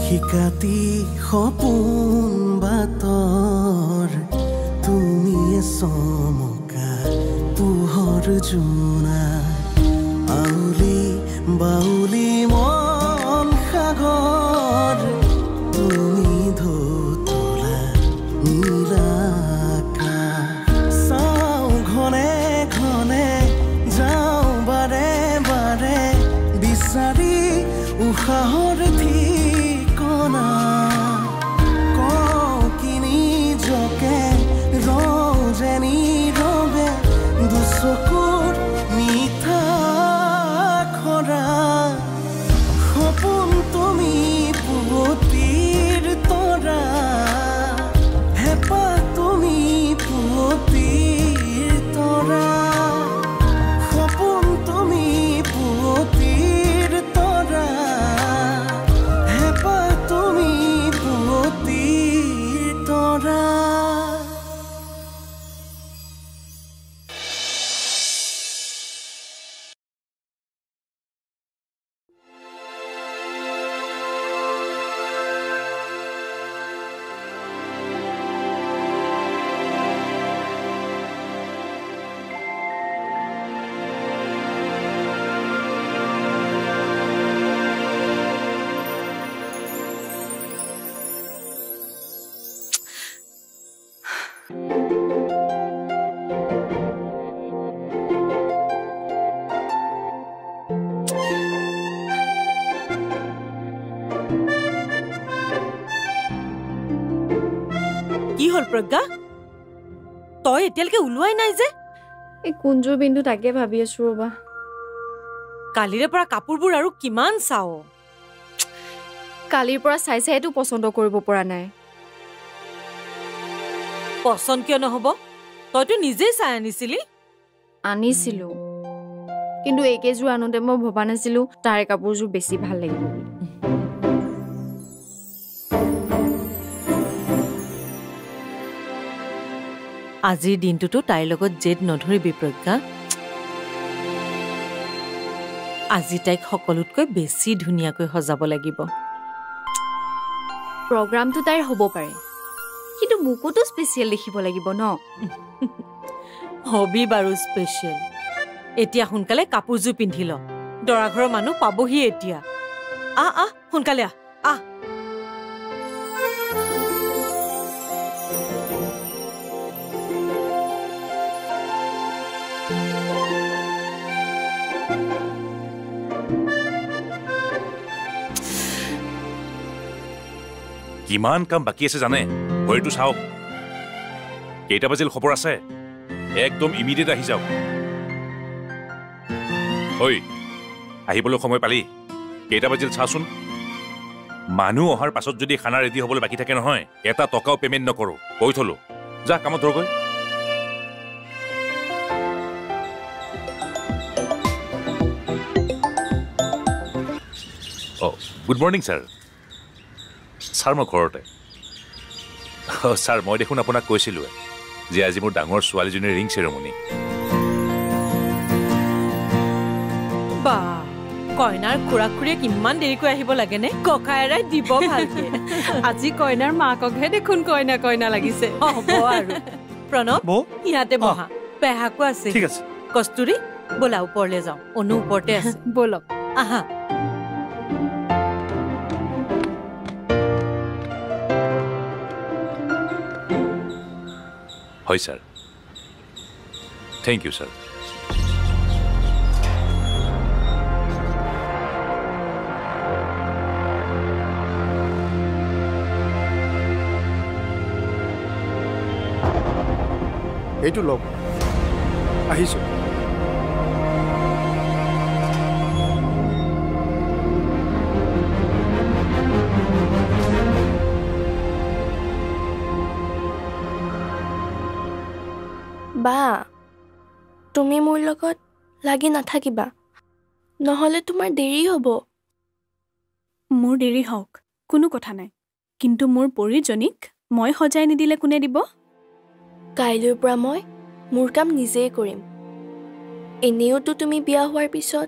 শিকাতি সপোন বাতৰ তুমিয়ে চমকা পোহৰ জোনা আউলি বাউলি মন সাগৰ তুমি ধুতলা নীলাকা চাও ঘনে ঘনে যাও বাৰে বাৰে বিচাৰি উশাহৰ ঠিকনা কিনি জকে ৰজেনি ৰবে দুচকুৰ মিঠা খৰা সপোন তুমি পুৱতিৰ তৰা হেঁপাহ তুমি পুৱতিৰ তৰা সপোন তুমি পুৱতিৰ তৰা হেঁপাহ তুমি পুৱতিৰ তৰা প্ৰজ্ঞা তই এতিয়ালৈকে ওলোৱাই নাই যে এই কুঞ্জৰ বিন্দু তাকে ভাবি আছো ৰবা কালিৰে পৰা কাপোৰবোৰ আৰু কিমান চাও কালিৰ পৰা চাই চাইটো পছন্দ কৰিব পৰা নাই পছন্দ কিয় নহব তইতো নিজেই চাই আনিছিলো কিন্তু এইকেইযোৰ আনোতে মই ভবা নাছিলো তাৰে কাপোৰযোৰ বেছি ভাল লাগিব আজিৰ দিনটোতো তাইৰ লগত জেদ নধৰিবি প্ৰজ্ঞা আজি তাইক সকলোতকৈ বেছি ধুনীয়াকৈ সজাব লাগিব প্ৰগ্ৰামটো তাইৰ হ'ব পাৰে কিন্তু মোকোতো স্পেচিয়েল দেখিব লাগিব ন হবি বাৰু স্পেচিয়েল এতিয়া সোনকালে কাপোৰযোৰ পিন্ধি ল দৰা ঘৰৰ মানুহ পাবহি এতিয়া আহ সোনকালে আহ কিমান কাম বাকি আছে জানে ঘড়ীটো চাওক কেইটা বাজিল খবৰ আছে একদম ইমিডিয়েট আহি যাওক ঐ আহিবলৈ সময় পালি কেইটা বাজিল চাচোন মানুহ অহাৰ পাছত যদি খানা ৰেডি হ'বলৈ বাকী থাকে নহয় এটা টকাও পেমেণ্ট নকৰো কৈ থলো যা কামত ধৰগৈ গুড মৰ্ণিং ছাৰ ছাৰ মই ঘৰতে ছাৰ মই দেখোন আপোনাক কৈছিলোঁ যে আজি মোৰ ডাঙৰ ছোৱালীজনীৰ ৰিং চেৰেমনি বা কইনাৰ খুৰা খুৰীয়ে কিমান দেৰিকৈ আহিব লাগেনে ককায়েৰাই দিব ভালকে আজি কইনাৰ মাককহে দেখোন কইনা কইনা লাগিছে হ'ব আৰু প্ৰণৱ ইয়াতে বহা পেহাকো আছে ঠিক আছে কস্তুৰী ব'লা ওপৰলৈ যাওঁ অনু ওপৰতে আছে ব'লক আহা হয় ছাৰ থেংক ইউ ছাৰ এইটো লওক আহিছোঁ বা তুমি মোৰ লগত লাগি নাথাকিবা নহ'লে তোমাৰ দেৰি হ'ব মোৰ দেৰি হওক কোনো কথা নাই কিন্তু মোৰ পৰিজনীক মই সজাই নিদিলে কোনে দিব কাইলৈৰ পৰা মই মোৰ কাম নিজেই কৰিম এনেওতো তুমি বিয়া হোৱাৰ পিছত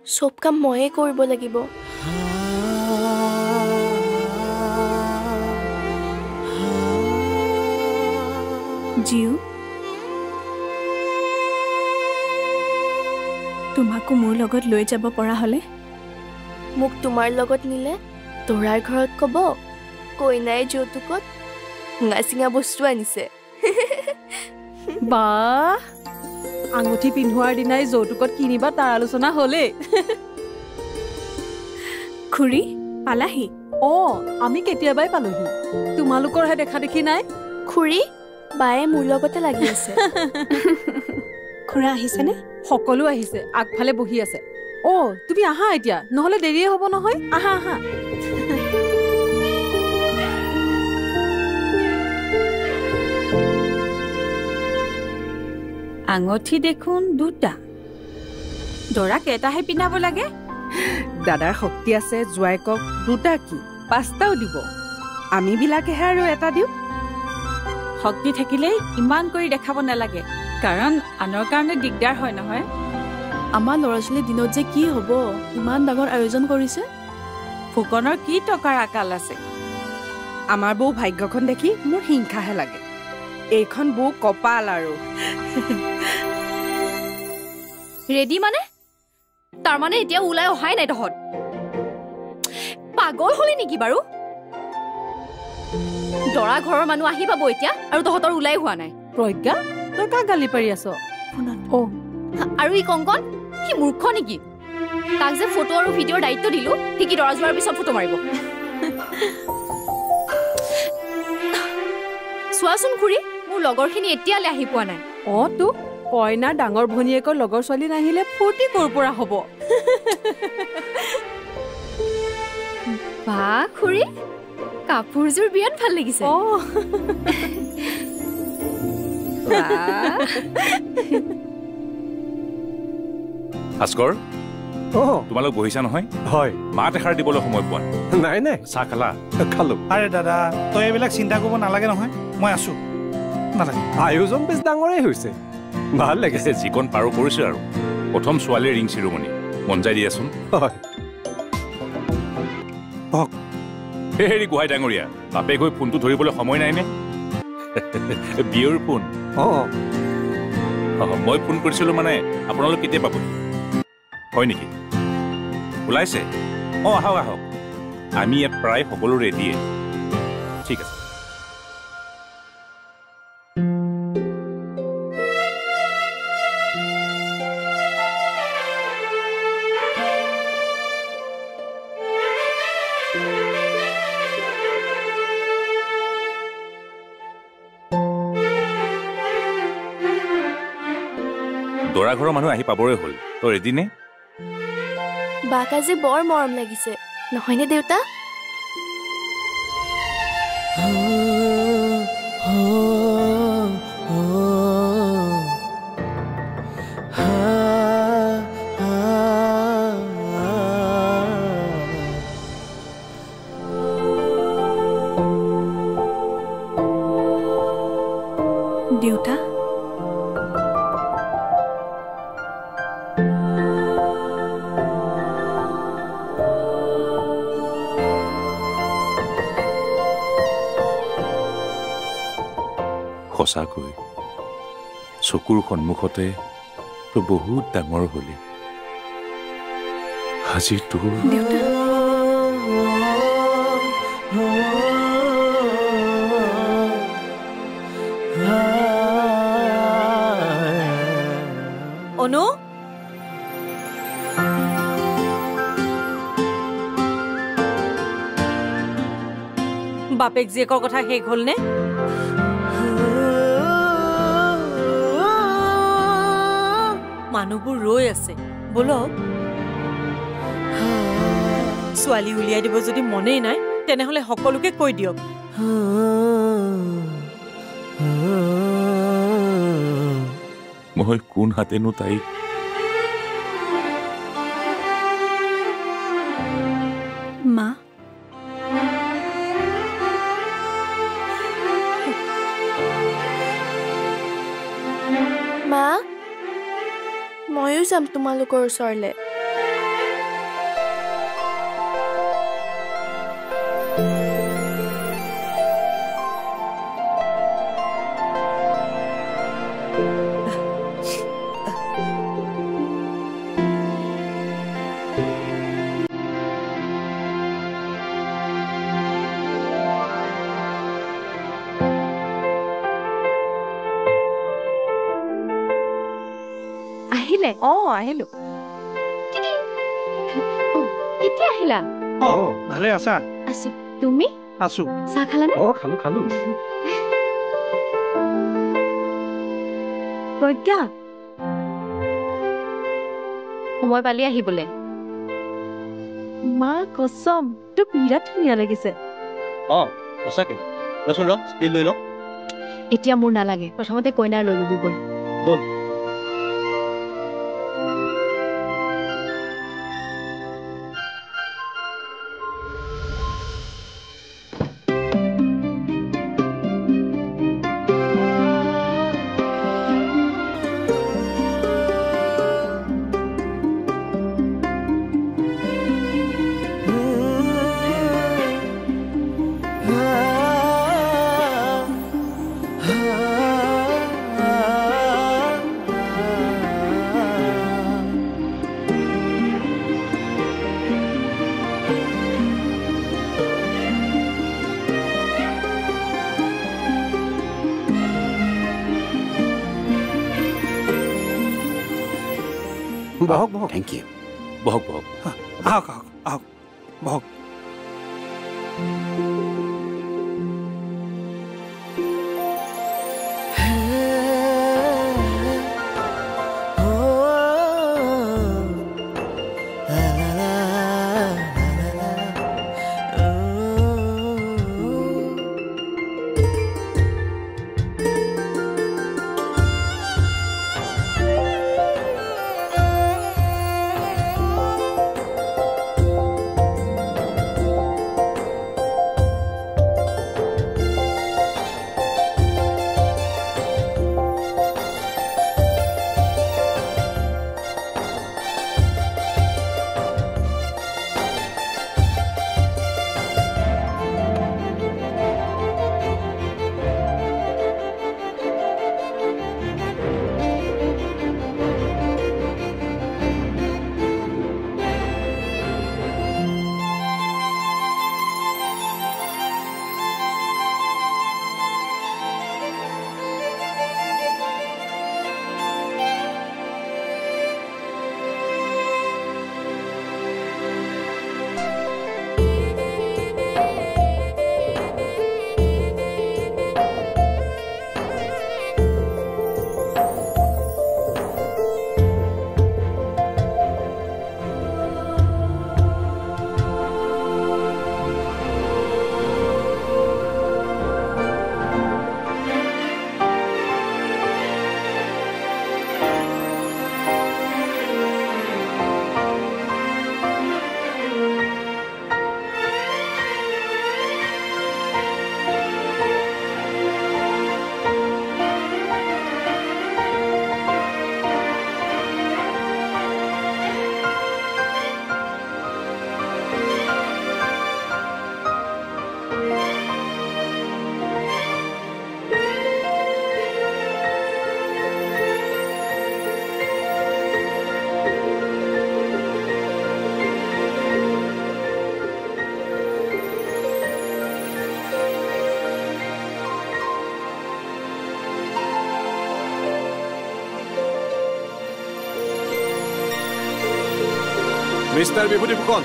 সব কাম ময়ে কৰিব লাগিব জিউ তোমাকো মোৰ লগত লৈ যাব পৰা হ'লে মোক তোমাৰ লগত নিলে দৰাৰ ঘৰত ক'ব কইনাই যৌতুকত ভঙা চিঙা বস্তু আনিছে বা আঙুঠি পিন্ধোৱাৰ দিনাই যৌতুকত কিনিবা তাৰ আলোচনা হ'লে খুৰী পালাহি আমি কেতিয়াবাই পালোহি তোমালোকৰহে দেখা দেখি নাই খুৰী বায়ে মোৰ লগতে লাগি আছে খুৰা আহিছেনে সকলো আহিছে আগফালে বহি আছে তুমি আহা এতিয়া নহলে দেৰিয়ে হ'ব নহয় আহা আহা আঙঠি দেখোন দুটা দৰাক এটাহে পিন্ধাব লাগে দাদাৰ শক্তি আছে জোৱাইকক দুটা কি 5টাও দিব আমি বিলাকেহে আৰু এটা দিওঁ শক্তি থাকিলেই ইমান কৰি দেখাব নালাগে কাৰণ আনৰ কাৰণে দিগদাৰ হয় নহয় আমাৰ ল'ৰা ছোৱালীৰ দিনত যে কি হ'ব ইমান ডাঙৰ আয়োজন কৰিছে ফুকনৰ কি টকাৰ আকাল আছে আমাৰ বৌ ভাগ্যখন দেখি মোৰ হিংসাহে লাগে এইখন বৌ কপাল আৰু ৰেডি মানে তাৰমানে এতিয়া ওলাই অহাই নাই তহঁত পাগল হলি নেকি বাৰু দৰা ঘৰৰ মানুহ আহি পাব এতিয়া আৰু তহঁতৰ ওলাই হোৱা নাই প্ৰজ্ঞা তই কাক গালি পাৰি আছ আৰু ই কংকন সি মূৰ্খ নেকি তাক যে ফটো আৰু ভিডিঅ'ৰ দায়িত্ব দিলো সি কি দৰা যোৱাৰ পিছত ফটো মাৰিব চোৱাচোন খুৰী মোৰ লগৰখিনি এতিয়ালৈ আহি পোৱা নাই তো কইনাৰ ডাঙৰ ভনীয়েকৰ লগৰ ছোৱালী নাহিলে ফূৰ্তি ক'ৰ পৰা হ'ব বা খুৰী কাপোৰযোৰ বিৰাট ভাল লাগিছে ভাস্কৰ তোমালোক বহিছা নহয় হয় মাত এষাৰ দিবলৈ সময় পোৱা নাই নাই চাহ খালা খালো আৰে দাদা তই এইবিলাক চিন্তা কৰিব নালাগে নহয় মই আছো নালাগে আয়োজন বেছ ডাঙৰেই হৈছে ভাল লাগিছে যিকণ পাৰো কৰিছো আৰু প্ৰথম ছোৱালীৰ ৰিং চিৰমণি মন যায় দিয়াচোন হেৰি গোহাঁই ডাঙৰীয়া বাপে গৈ ফোনটো ধৰিবলৈ সময় নাইনে বিয়ৰ ফোন মই ফোন কৰিছিলো মানে আপোনালোক কেতিয়া পাবহি হয় নেকি ওলাইছে আহক আহক আমি ইয়াত প্ৰায় সকলো ৰেডিয়ে ঠিক আছে দৰা ঘৰৰ মানুহ আহি পাবৰে হ'ল তই ৰেডি নে বাক আজি বৰ মৰম লাগিছে নহয়নে দেউতা দেউতা সঁচাকৈ চকুৰ সন্মুখতে তই বহুত ডাঙৰ হলি আজি তোৰ অনু বাপেক জীয়েকৰ কথা শেষ হ'ল নে মানুহবোৰ ৰৈ আছে বলক ছোৱালী উলিয়াই দিব যদি মনেই নাই তেনেহলে সকলোকে কৈ দিয়ক মই কোন হাতেনো তাইক মা মা ময়ো যাম তোমালোকৰ ওচৰলৈ আহিলে আহিলো কেতিয়া আহিলা ভালে আছা আছো তুমি আছো চাহ খালানে খালো প্ৰজ্ঞা সময় পালি আহিবলৈ মা কসম তোক বিৰাট ধুনীয়া লাগিছে সঁচাকে ৰচোন ষ্টিল লৈ লওঁ এতিয়া মোৰ নালাগে প্ৰথমতে কইনাৰ লৈ ল'বি বল বহক থেংক ইউ বহক আহক আহক আহক বহক মিষ্টাৰ বিভূতি ফুকন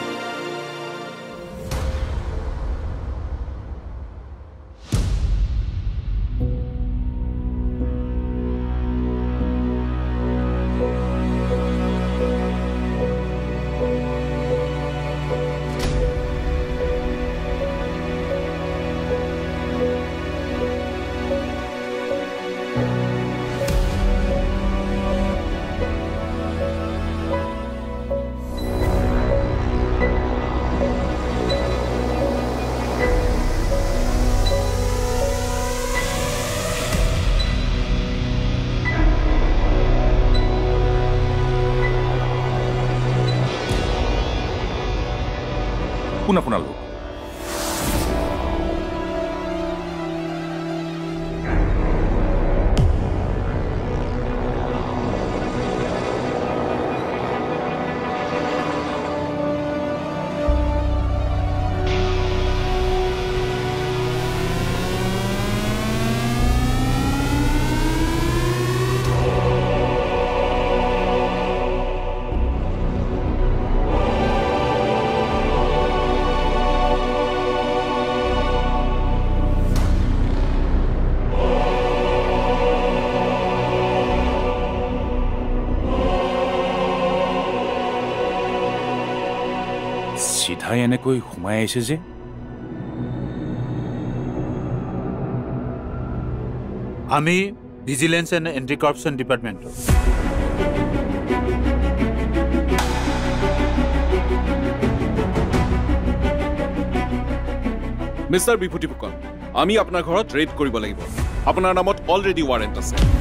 কোন আপোনালোক হঠাই এনেকৈ সোমাই আহিছে যে আমি ভিজিলেন্স এণ্ড এণ্টি কৰাপশ্যন ডিপাৰ্টমেণ্টৰ মিষ্টাৰ বিভূতি ফুকন আমি আপোনাৰ ঘৰত ৰেড কৰিব লাগিব আপোনাৰ নামত অলৰেডি ৱাৰেণ্ট আছে